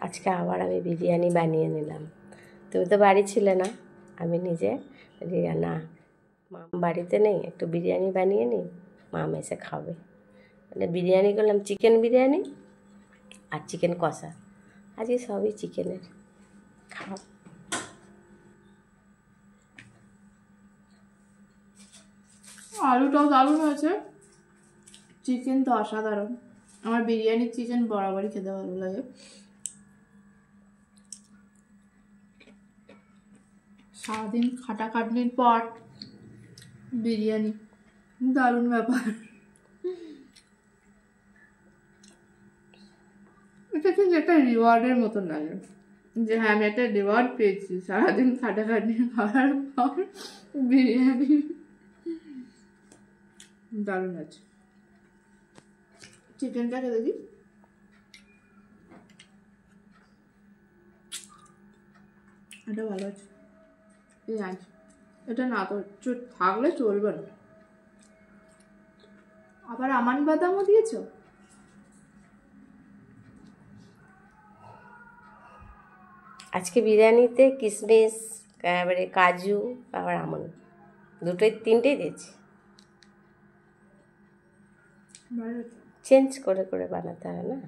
আজকে আবার আমি বিরিয়ানি বানিয়ে নিলাম। তুমি তো বাড়ি ছিলে না, আমি নিজে না মাম বাড়িতে নেই, একটু বিরিয়ানি বানিয়ে নিই, মাম এসে খাবে। মানে বিরিয়ানি করলাম, চিকেন বিরিয়ানি আর চিকেন কষা। আজকে সবই চিকেনের। খাও। আলুটাও দারুণ হয়েছে, চিকেন তো অসাধারণ। আমার বিরিয়ানির চিকেন বরাবরই খেতে ভালো লাগে। সারাদিন খাটাখাটনির পর বিরিয়ানি, দারুণ ব্যাপার। এটা ঠিক একটা রিওয়ার্ডের মতন লাগে, যে হ্যাঁ আমি একটা রিওয়ার্ড পেয়েছি সারাদিন খাটাখাটনি খাওয়ার পর বিরিয়ানি। দারুণ আছে। চিকেনটাকে দেখি, এটা ভালো আছে। এটা না তো থাকলে চলবে না। আবার আমান বাদামও দিয়েছ। আজকে বিরিয়ানিতে কিশমিশ, এবারে কাজু, আবার আমন্ড, তিনটেই দিয়েছি। চেঞ্জ করে করে বানাতে হয় না।